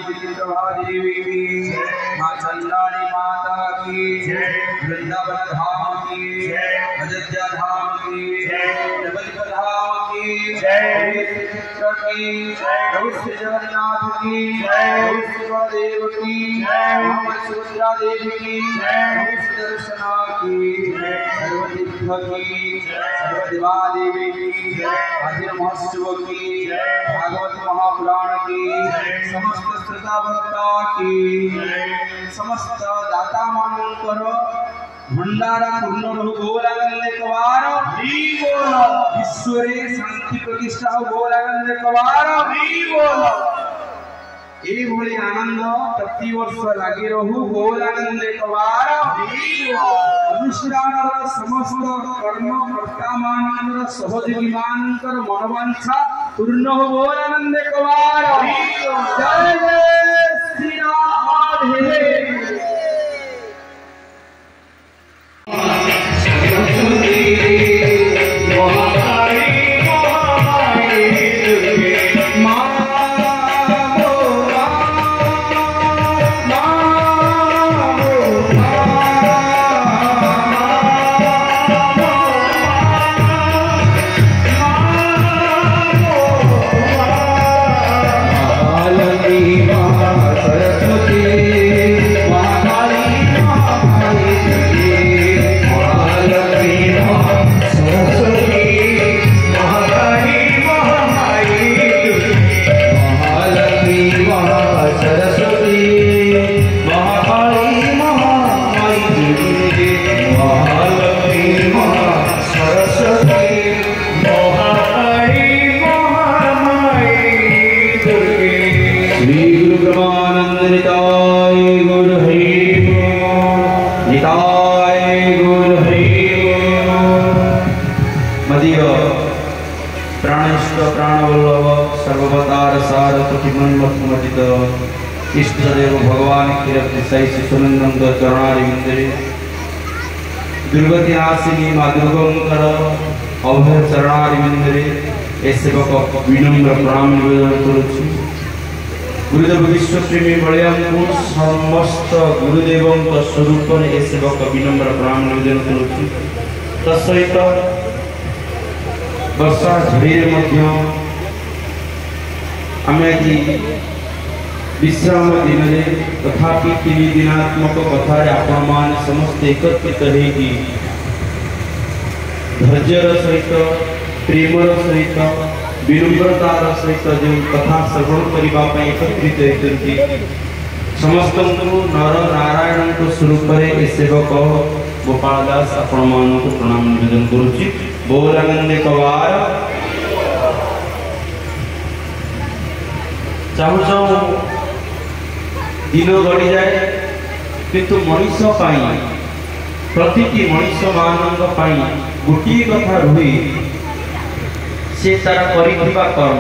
प्रभा देवी की, माँ चंद्राणी माता की, वृंदावन धाम की, अयोध्या धाम की, नवद्वीप धाम की, श्रीकृष्ण की, श्री जगन्नाथ की, शिवदेव की, सुभद्रा देवी की, सुदर्शना की, सर्वतीर्थ की, सर्वदेवा देवी की, आदिर महोत्सव की, भागवत महापुराण की, समस्त श्रोता भक्ता की, समस्त दाता मानकर भंडारा पूर्ण रहु गौरांग कवार ईश्वरे शांति प्रतिष्ठा गौरांग कवार एभली आनंद प्रति वर्ष लगी रहु गौरांग कवार अनुष्ठान समस्त कर्मकर्ता मानकर सहयोगी मानकर मनोवांछा पूर्ण हो गौरांग कवार। जय जय श्री राधे। इष्टदेव भगवान शिशुनंदन चरणारि मंदिरे दुर्गति नाशिनी माँ दुर्गंकर अभय चरणारि मंदिरे ए सेवक विनम्र प्रणाम निवेदन करुछि। गुरुदेव विश्वप्रेमी बलियां समस्त गुरुदेव स्वरूप ए सेवक विनम्र प्रणाम निवेदन करुछि। तत्सहित वर्षा झड़ी आम विश्राम दिन में तथापि 3 दिनात्मक कथा आपण मान समस्त एकत्रित होगी धैर्यर सहित प्रेमर सहित विनम्रतार सहित जो कथा श्रवण करने एकत्रित होती समस्त नर नारायण स्वरूप सेवक गोपाल दास आपण मान प्रणाम निवेदन करुच्ची। गौरांग कवार चाहू दिन गड़ी जाए किंतु मनीष प्रति मनीष मान गोटे कथा रुहे से तार कर्म